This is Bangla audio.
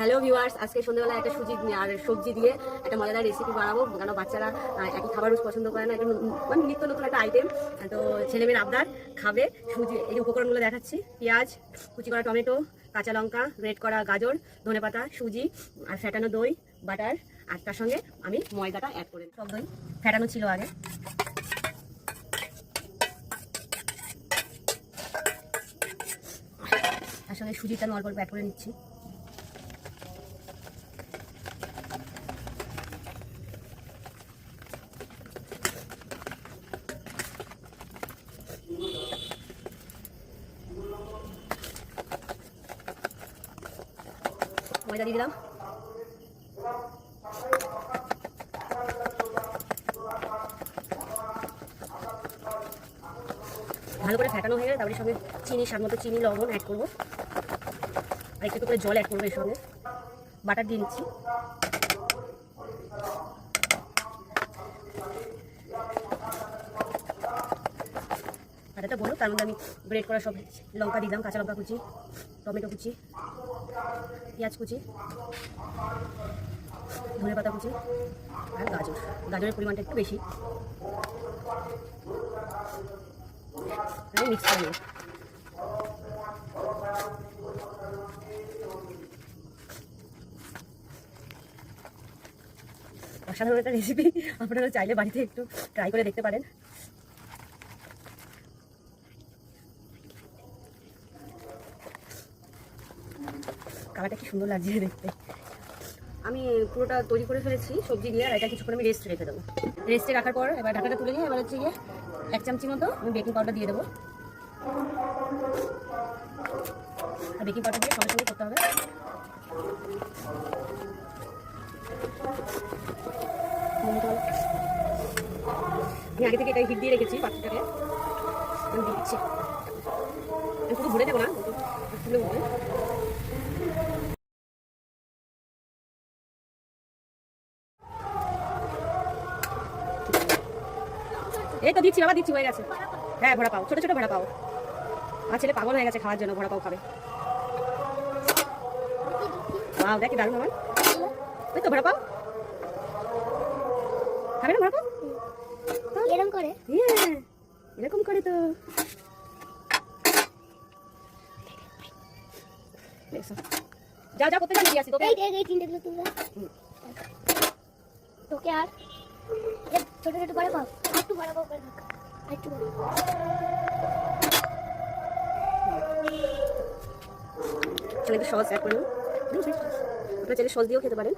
হ্যালো ভিউয়ার্স, আজকে সন্ধ্যাবেলা একটা সুজি আর সবজি দিয়ে একটা মজাদার রেসিপি বানাবো। কারণ বাচ্চারা একই খাবার রোজ পছন্দ করে না, একটু মানে নিত্য নতুন একটা আইটেম। তো ছেলেমেয়ের আবদার খাবে সুজি। এই যে উপকরণগুলো দেখাচ্ছি: পেঁয়াজ, কুচি করা টমেটো, কাঁচা লঙ্কা, গ্রেট করা গাজর, ধনেপাতা, সুজি আর ফ্যাটানো দই, বাটার। আর তার সঙ্গে আমি ময়দাটা অ্যাড করে সব দই ফ্যাটানো ছিল আগে। তার সঙ্গে সুজিটা আমি অল্প অল্প অ্যাড করে নিচ্ছি। ময়দা দিয়ে দিলাম। ভালো করে ফেটানো হয়ে গেলে তারপরে সঙ্গে চিনি, স্বাদ মতো চিনি, লবণ অ্যাড করবো। আর একটু করে জল অ্যাড করবো এর সঙ্গে। বাটার দিয়ে নিচ্ছি। বাটারটা বলো, তার মধ্যে আমি গ্রেট করা সব লঙ্কা দিলাম, কাঁচা লঙ্কা কুচি, টমেটো কুচি, পেঁয়াজ কুচি, ধনেপাতা কুচি আর গাজর। গাজরের পরিমাণটা একটু বেশি। আমি মিক্স করে নেব। অসাধারণ একটা রেসিপি, আপনারা চাইলে বাড়িতে একটু ট্রাই করে দেখতে পারেন। কালারটা কি সুন্দর লাগছে দেখতে। আমি পুরোটা তৈরি করে ফেলেছি সবজি দিয়ে। আর এটা কিছুক্ষণ আমি রেস্ট রেখে দেবো। রেস্টে রাখার পর এবার ঢাকাটা তুলে নিয়ে এবার হচ্ছে গিয়ে 1 চামচি মতো আমি বেকিং পাউডার দিয়ে দেবো। আর বেকিং পাউডার দিয়ে সঙ্গে সঙ্গে করতে হবে। আমি আগে থেকে এটাই হিট দিয়ে রেখেছি পাত্রটাকে। আমি দিয়ে দিচ্ছি। আমি পুরো ভরে দেবো না, তুলে উঠবে। এই তো দিচ্ছি বাবা, দিচ্ছি, হয়ে গেছে। হ্যাঁ, ভরা পাও, ছোট ছোট ভরা পাও। আমার ছেলে পাগল হয়ে গেছে খাওয়ার জন্য, ভরা পাও খাবে। ওয়াও, দেখি দারুণ আমার। ওই তো ভরা পাও খাবে না? ভরা পাও এরকম করে, এরকম করে তো যা যা করতে জানি আসি তোকে। এই তিনটে তুলে তোকে। আর ছোট ছোট বড় পাও, একটু বড় পাও করে থাক, একটু বড়। চলে একটু সস অ্যাড করে নেব। আপনারা চাইলে সস দিয়েও খেতে পারেন।